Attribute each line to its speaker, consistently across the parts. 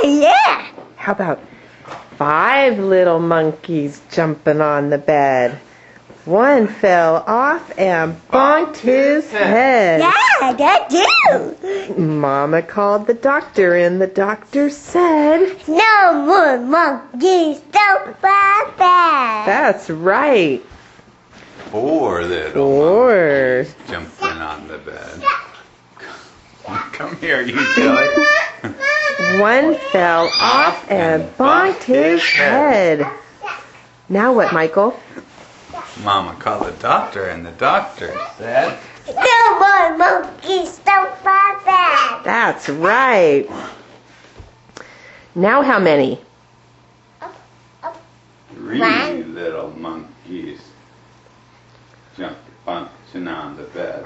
Speaker 1: Yeah.
Speaker 2: How about 5 little monkeys jumping on the bed? One fell off and bonked his head.
Speaker 1: Yeah, that too.
Speaker 2: Mama called the doctor and the doctor said,
Speaker 1: No more monkeys, don't fly back.
Speaker 2: that's right.
Speaker 3: 4 little
Speaker 2: Or
Speaker 3: monkeys jumping on the bed. Come here, you silly.
Speaker 2: one fell off and bonked his head. Now what, Michael?
Speaker 3: Mama called the doctor and the doctor said,
Speaker 1: No more monkeys, don't fly back.
Speaker 2: That's right. Now how many?
Speaker 3: 3 little monkeys jumping on the bed.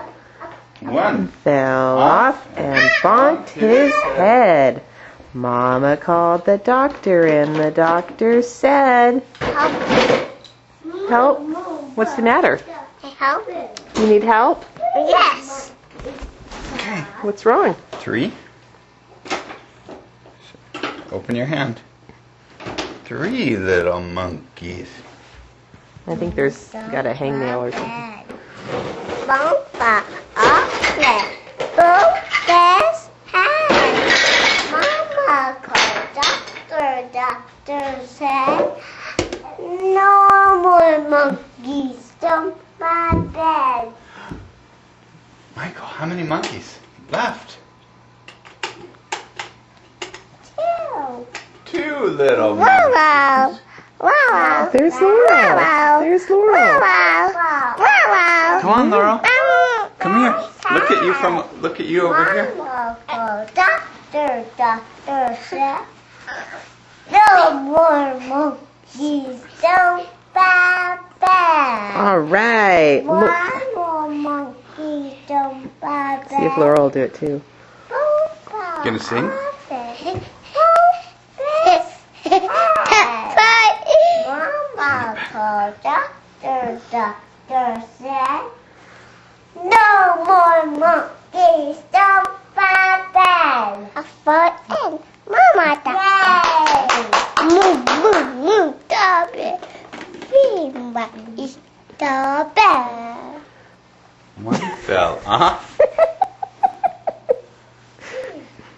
Speaker 3: One
Speaker 2: Fell off and bonked his head. Mama called the doctor and the doctor said, help? What's the matter?
Speaker 1: Help?
Speaker 2: You need help?
Speaker 1: Yes.
Speaker 3: Okay.
Speaker 2: What's wrong?
Speaker 3: 3. Open your hand. 3 little monkeys.
Speaker 2: I think there's got a hangnail or something.
Speaker 1: Bumper up there. Both best hands. Mama called doctor. Doctor said, no more monkeys, don't fly bed.
Speaker 3: Michael, how many monkeys left?
Speaker 1: 2.
Speaker 3: 2 little
Speaker 1: Wow,
Speaker 3: monkeys.
Speaker 1: wow.
Speaker 2: There's Laurel. There's Laurel.
Speaker 1: Wow, wow.
Speaker 3: Come on, Laurel. Come here. Look at you over here.
Speaker 1: Mama called doctor. Doctor said, no more monkeys, don't fly bed.
Speaker 2: All right. Look,
Speaker 1: One more monkey, don't fly bed.
Speaker 2: see if Laurel will do it too.
Speaker 3: Gonna sing?
Speaker 1: Mama called doctor. Doctor said, no more monkeys, don't fly bed. A foot in. Mama, move, move, move, stop it. Stop it.
Speaker 3: One fell off